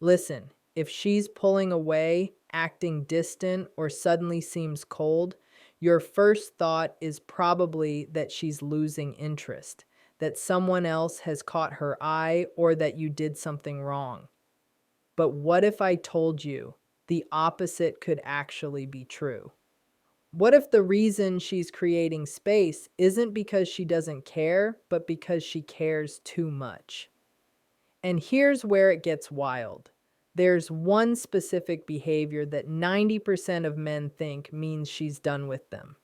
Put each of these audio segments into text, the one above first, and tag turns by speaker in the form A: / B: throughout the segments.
A: Listen, if she's pulling away, acting distant, or suddenly seems cold, your first thought is probably that she's losing interest, that someone else has caught her eye, or that you did something wrong. But what if I told you the opposite could actually be true? What if the reason she's creating space isn't because she doesn't care, but because she cares too much? And here's where it gets wild. There's one specific behavior that 90% of men think means she's done with them.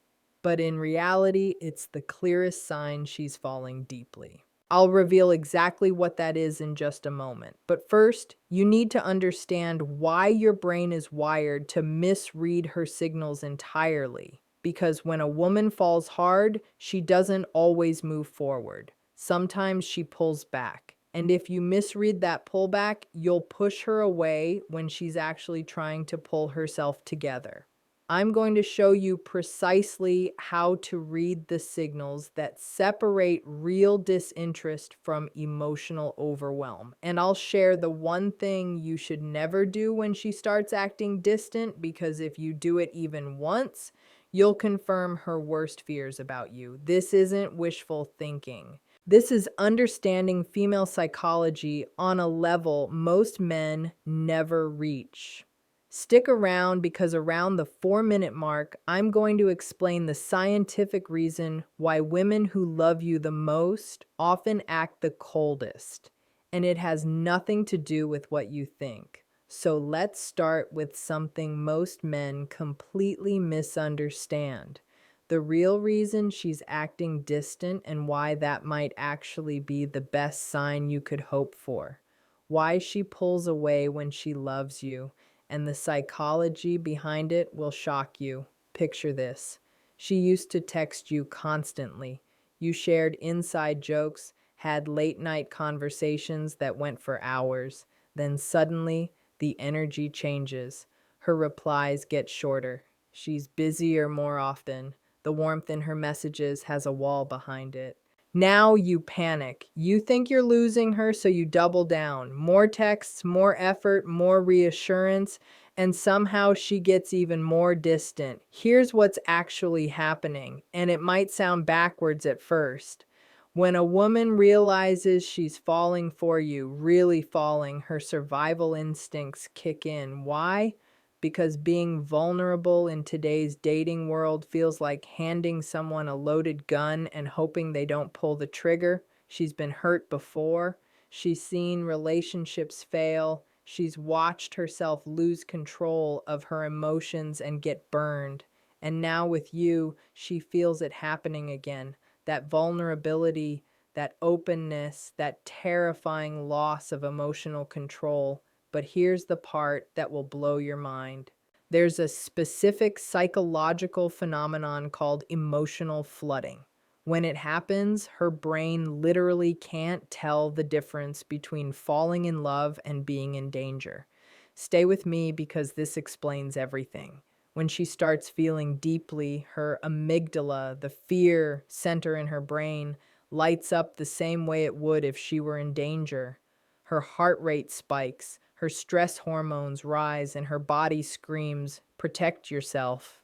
A: But in reality, it's the clearest sign she's falling deeply. I'll reveal exactly what that is in just a moment. But first, you need to understand why your brain is wired to misread her signals entirely. Because when a woman falls hard, she doesn't always move forward. Sometimes she pulls back. And if you misread that pullback, you'll push her away when she's actually trying to pull herself together. I'm going to show you precisely how to read the signals that separate real disinterest from emotional overwhelm. And I'll share the one thing you should never do when she starts acting distant, because if you do it even once, you'll confirm her worst fears about you. This isn't wishful thinking. This is understanding female psychology on a level most men never reach. Stick around because around the 4-minute mark, I'm going to explain the scientific reason why women who love you the most often act the coldest. And it has nothing to do with what you think. So let's start with something most men completely misunderstand. The real reason she's acting distant and why that might actually be the best sign you could hope for. Why she pulls away when she loves you, and the psychology behind it will shock you. Picture this. She used to text you constantly. You shared inside jokes, had late night conversations that went for hours. Then suddenly, the energy changes. Her replies get shorter. She's busier more often. The warmth in her messages has a wall behind it. Now you panic. You think you're losing her, so you double down. More texts, more effort, more reassurance, and somehow she gets even more distant. Here's what's actually happening, and it might sound backwards at first. When a woman realizes she's falling for you, really falling, her survival instincts kick in. Why? Because being vulnerable in today's dating world feels like handing someone a loaded gun and hoping they don't pull the trigger. She's been hurt before. She's seen relationships fail. She's watched herself lose control of her emotions and get burned. And now with you, she feels it happening again. That vulnerability, that openness, that terrifying loss of emotional control. But here's the part that will blow your mind. There's a specific psychological phenomenon called emotional flooding. When it happens, her brain literally can't tell the difference between falling in love and being in danger. Stay with me because this explains everything. When she starts feeling deeply, her amygdala, the fear center in her brain, lights up the same way it would if she were in danger. Her heart rate spikes, her stress hormones rise, and her body screams, "Protect yourself."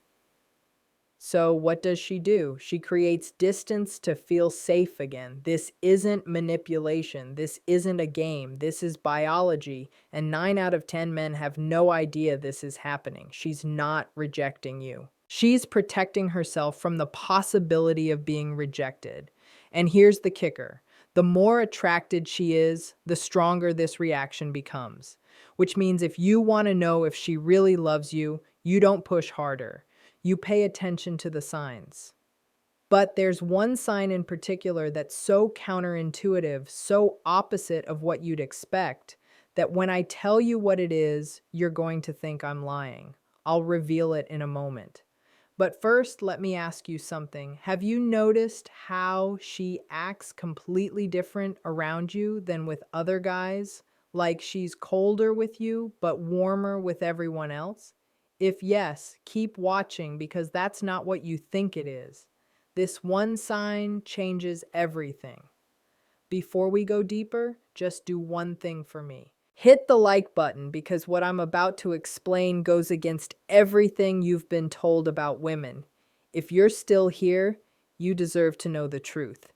A: So, what does she do? She creates distance to feel safe again. This isn't manipulation. This isn't a game. This is biology. And 9 out of 10 men have no idea this is happening. She's not rejecting you. She's protecting herself from the possibility of being rejected. And here's the kicker: the more attracted she is, the stronger this reaction becomes. Which means if you want to know if she really loves you, you don't push harder. You pay attention to the signs. But there's one sign in particular that's so counterintuitive, so opposite of what you'd expect, that when I tell you what it is, you're going to think I'm lying. I'll reveal it in a moment. But first, let me ask you something. Have you noticed how she acts completely different around you than with other guys? Like she's colder with you, but warmer with everyone else? If yes, keep watching because that's not what you think it is. This one sign changes everything. Before we go deeper, just do one thing for me. Hit the like button because what I'm about to explain goes against everything you've been told about women. If you're still here, you deserve to know the truth.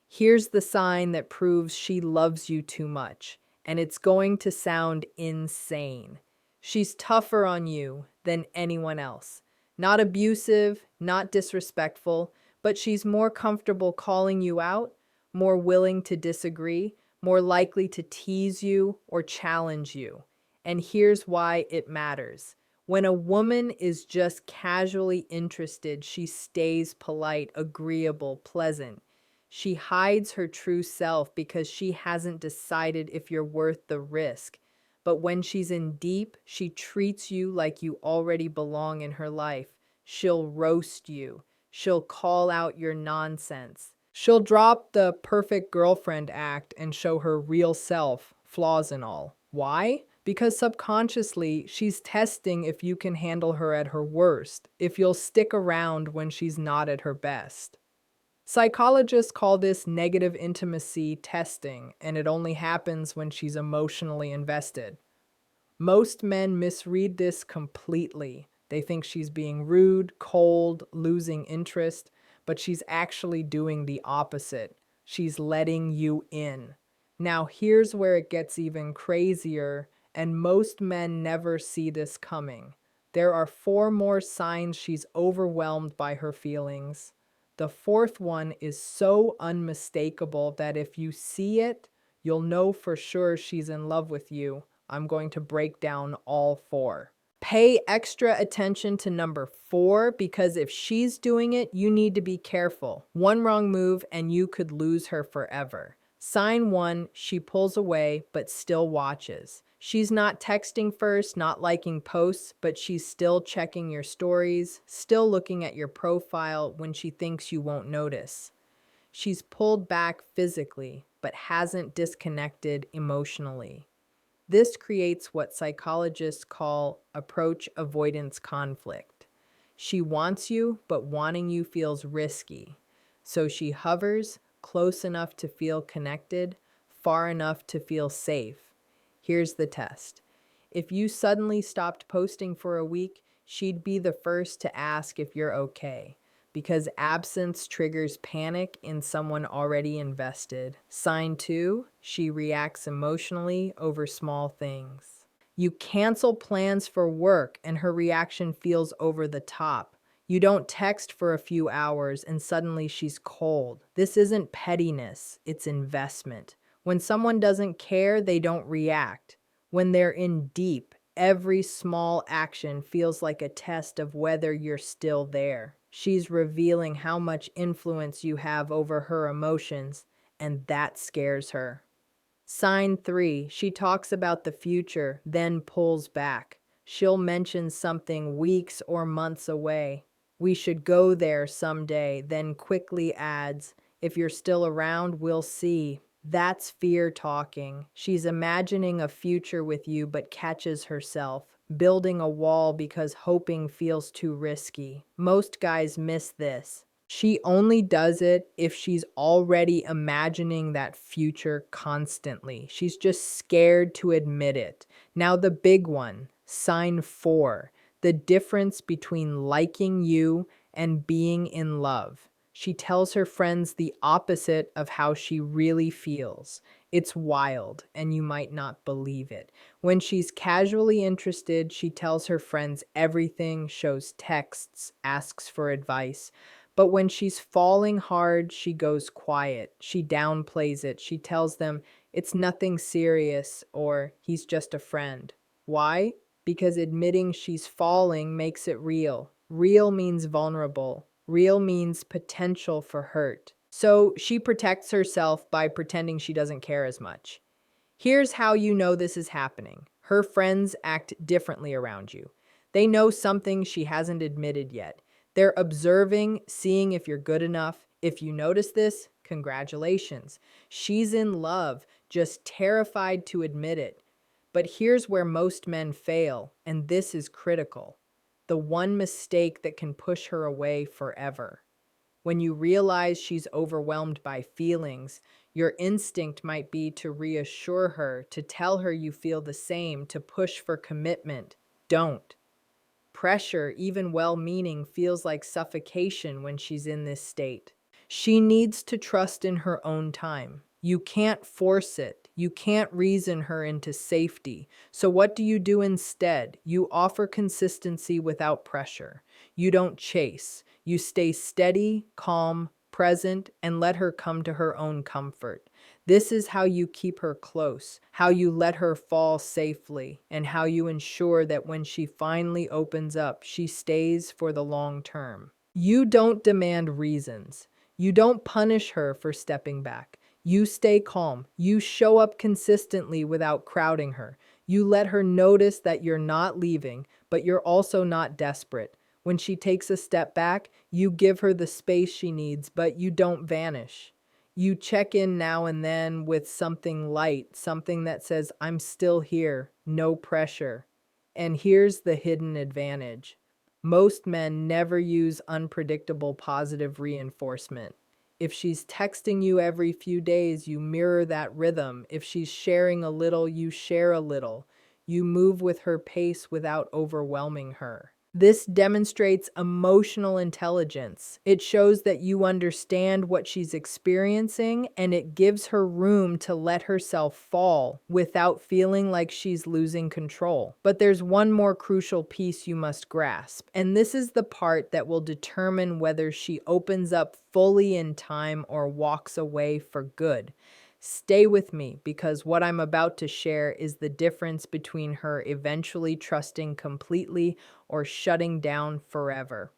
A: Here's the sign that proves she loves you too much, and it's going to sound insane. She's tougher on you than anyone else. Not abusive, not disrespectful, but she's more comfortable calling you out, more willing to disagree, more likely to tease you or challenge you. And here's why it matters. When a woman is just casually interested, she stays polite, agreeable, pleasant. She hides her true self because she hasn't decided if you're worth the risk. But when she's in deep, she treats you like you already belong in her life. She'll roast you. She'll call out your nonsense. She'll drop the perfect girlfriend act and show her real self, flaws and all. Why? Because subconsciously, she's testing if you can handle her at her worst, if you'll stick around when she's not at her best. Psychologists call this negative intimacy testing, and it only happens when she's emotionally invested. Most men misread this completely. They think she's being rude, cold, losing interest, but she's actually doing the opposite. She's letting you in. Now, here's where it gets even crazier, and most men never see this coming. There are four more signs she's overwhelmed by her feelings. The fourth one is so unmistakable that if you see it, you'll know for sure she's in love with you. I'm going to break down all four. Pay extra attention to number 4 because if she's doing it, you need to be careful. One wrong move and you could lose her forever. Sign 1, she pulls away but still watches. She's not texting first, not liking posts, but she's still checking your stories, still looking at your profile when she thinks you won't notice. She's pulled back physically, but hasn't disconnected emotionally. This creates what psychologists call approach avoidance conflict. She wants you, but wanting you feels risky. So she hovers close enough to feel connected, far enough to feel safe. Here's the test. If you suddenly stopped posting for a week, she'd be the first to ask if you're okay, because absence triggers panic in someone already invested. Sign 2, she reacts emotionally over small things. You cancel plans for work and her reaction feels over the top. You don't text for a few hours and suddenly she's cold. This isn't pettiness, it's investment. When someone doesn't care, they don't react. When they're in deep, every small action feels like a test of whether you're still there. She's revealing how much influence you have over her emotions, and that scares her. Sign 3, she talks about the future, then pulls back. She'll mention something weeks or months away. We should go there someday, then quickly adds, if you're still around, we'll see. That's fear talking. She's imagining a future with you but catches herself, building a wall because hoping feels too risky. Most guys miss this. She only does it if she's already imagining that future constantly. She's just scared to admit it. Now, the big one, sign 4, the difference between liking you and being in love. She tells her friends the opposite of how she really feels. It's wild, and you might not believe it. When she's casually interested, she tells her friends everything, shows texts, asks for advice. But when she's falling hard, she goes quiet. She downplays it. She tells them it's nothing serious or he's just a friend. Why? Because admitting she's falling makes it real. Real means vulnerable. Real means potential for hurt. So she protects herself by pretending she doesn't care as much. Here's how you know this is happening. Her friends act differently around you. They know something she hasn't admitted yet. They're observing, seeing if you're good enough. If you notice this, congratulations. She's in love, just terrified to admit it. But here's where most men fail, and this is critical. The one mistake that can push her away forever. When you realize she's overwhelmed by feelings, Your instinct might be to reassure her, to tell her you feel the same, to push for commitment. Don't. Pressure, even well meaning, feels like suffocation when she's in this state. She needs to trust in her own time. You can't force it. You can't reason her into safety. So, what do you do instead? You offer consistency without pressure. You don't chase. You stay steady, calm, present, and let her come to her own comfort. This is how you keep her close, how you let her fall safely, and how you ensure that when she finally opens up, she stays for the long term. You don't demand reasons. You don't punish her for stepping back. You stay calm. You show up consistently without crowding her. You let her notice that you're not leaving, but you're also not desperate. When she takes a step back, you give her the space she needs, but you don't vanish. You check in now and then with something light, something that says, I'm still here, no pressure. And here's the hidden advantage. Most men never use unpredictable positive reinforcement. If she's texting you every few days, you mirror that rhythm. If she's sharing a little, you share a little. You move with her pace without overwhelming her. This demonstrates emotional intelligence. It shows that you understand what she's experiencing, and it gives her room to let herself fall without feeling like she's losing control. But there's one more crucial piece you must grasp, and this is the part that will determine whether she opens up fully in time or walks away for good. Stay with me, because what I'm about to share is the difference between her eventually trusting completely or shutting down forever.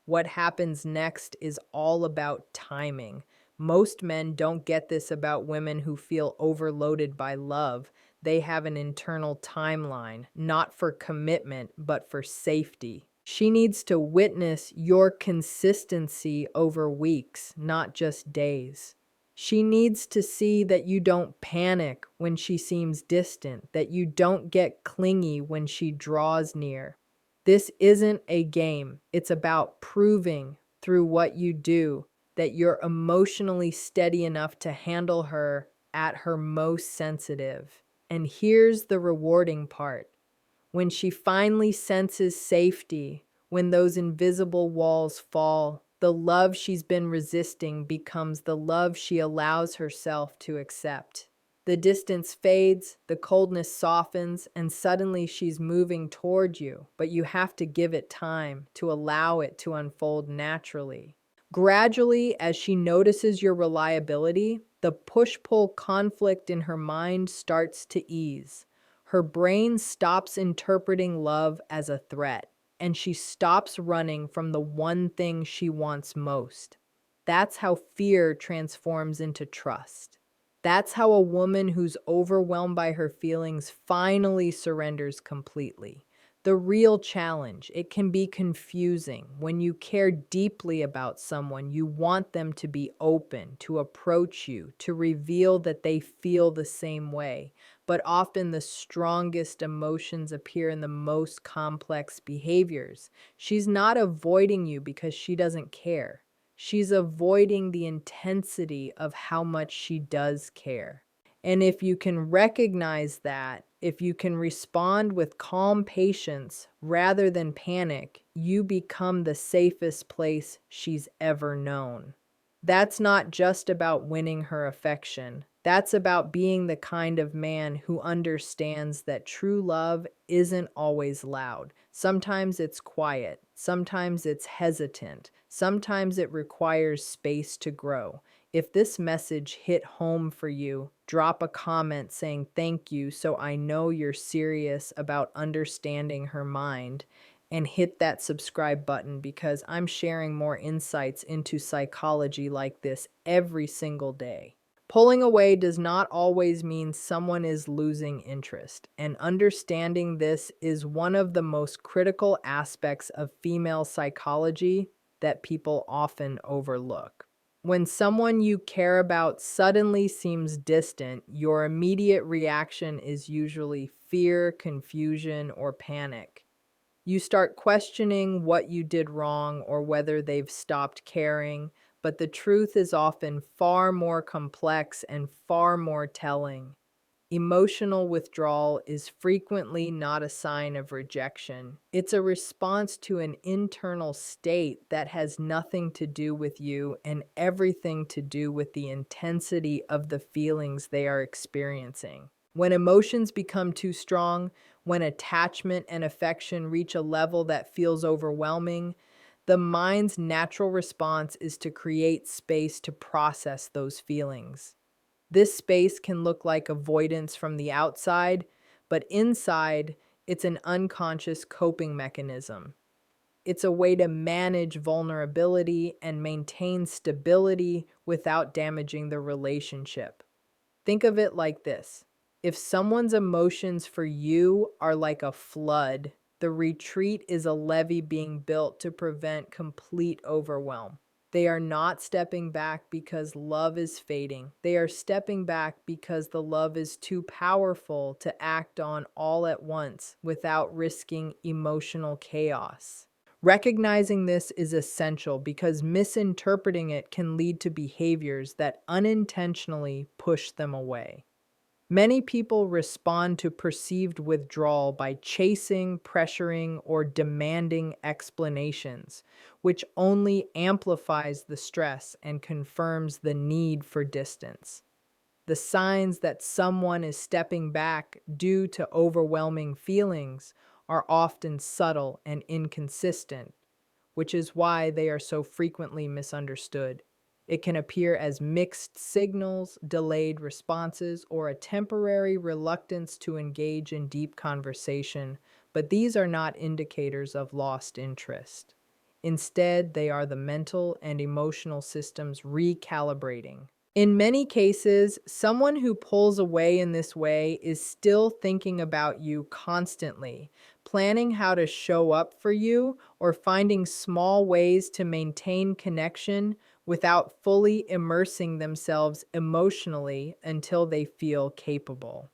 A: What happens next is all about timing. Most men don't get this about women who feel overloaded by love. They have an internal timeline, not for commitment, but for safety. She needs to witness your consistency over weeks, not just days. She needs to see that you don't panic when she seems distant, that you don't get clingy when she draws near. This isn't a game. It's about proving through what you do that you're emotionally steady enough to handle her at her most sensitive. And here's the rewarding part. When she finally senses safety, when those invisible walls fall, the love she's been resisting becomes the love she allows herself to accept. The distance fades, the coldness softens, and suddenly she's moving toward you, but you have to give it time to allow it to unfold naturally. Gradually, as she notices your reliability, the push-pull conflict in her mind starts to ease. Her brain stops interpreting love as a threat, and she stops running from the one thing she wants most. That's how fear transforms into trust. That's how a woman who's overwhelmed by her feelings finally surrenders completely. The real challenge, it can be confusing. When you care deeply about someone, you want them to be open, to approach you, to reveal that they feel the same way. But often the strongest emotions appear in the most complex behaviors. She's not avoiding you because she doesn't care. She's avoiding the intensity of how much she does care. And if you can recognize that, if you can respond with calm patience rather than panic, you become the safest place she's ever known. That's not just about winning her affection. That's about being the kind of man who understands that true love isn't always loud. Sometimes it's quiet. Sometimes it's hesitant. Sometimes it requires space to grow. If this message hit home for you, drop a comment saying thank you so I know you're serious about understanding her mind, and hit that subscribe button because I'm sharing more insights into psychology like this every single day. Pulling away does not always mean someone is losing interest, and understanding this is one of the most critical aspects of female psychology that people often overlook. When someone you care about suddenly seems distant, your immediate reaction is usually fear, confusion, or panic. You start questioning what you did wrong or whether they've stopped caring. but the truth is often far more complex and far more telling. Emotional withdrawal is frequently not a sign of rejection. It's a response to an internal state that has nothing to do with you and everything to do with the intensity of the feelings they are experiencing. When emotions become too strong, when attachment and affection reach a level that feels overwhelming, the mind's natural response is to create space to process those feelings. This space can look like avoidance from the outside, but inside, it's an unconscious coping mechanism. It's a way to manage vulnerability and maintain stability without damaging the relationship. Think of it like this: if someone's emotions for you are like a flood, the retreat is a levee being built to prevent complete overwhelm. They are not stepping back because love is fading. They are stepping back because the love is too powerful to act on all at once without risking emotional chaos. Recognizing this is essential because misinterpreting it can lead to behaviors that unintentionally push them away. Many people respond to perceived withdrawal by chasing, pressuring, or demanding explanations, which only amplifies the stress and confirms the need for distance. The signs that someone is stepping back due to overwhelming feelings are often subtle and inconsistent, which is why they are so frequently misunderstood. It can appear as mixed signals, delayed responses, or a temporary reluctance to engage in deep conversation, but these are not indicators of lost interest. Instead, they are the mental and emotional systems recalibrating. In many cases, someone who pulls away in this way is still thinking about you constantly, planning how to show up for you or finding small ways to maintain connection without fully immersing themselves emotionally until they feel capable.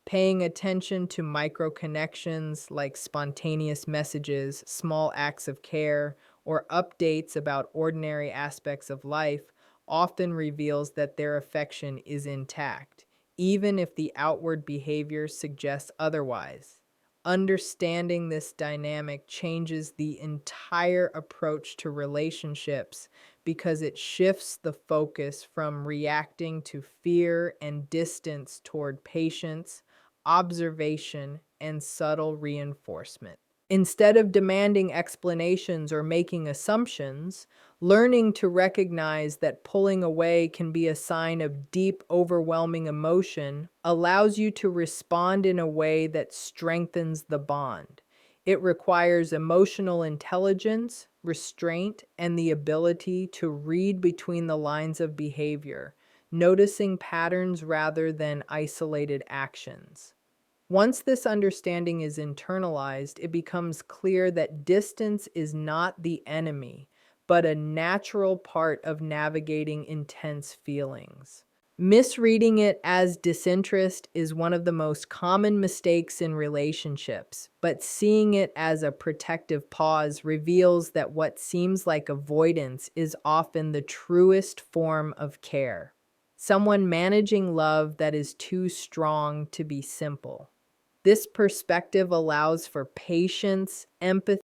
A: Paying attention to micro connections like spontaneous messages, small acts of care, or updates about ordinary aspects of life often reveals that their affection is intact, even if the outward behavior suggests otherwise. Understanding this dynamic changes the entire approach to relationships because it shifts the focus from reacting to fear and distance toward patience, observation, and subtle reinforcement. Instead of demanding explanations or making assumptions, learning to recognize that pulling away can be a sign of deep, overwhelming emotion allows you to respond in a way that strengthens the bond. It requires emotional intelligence, restraint, and the ability to read between the lines of behavior, noticing patterns rather than isolated actions. Once this understanding is internalized, it becomes clear that distance is not the enemy, but a natural part of navigating intense feelings. Misreading it as disinterest is one of the most common mistakes in relationships, but seeing it as a protective pause reveals that what seems like avoidance is often the truest form of care. Someone managing love that is too strong to be simple. This perspective allows for patience, empathy,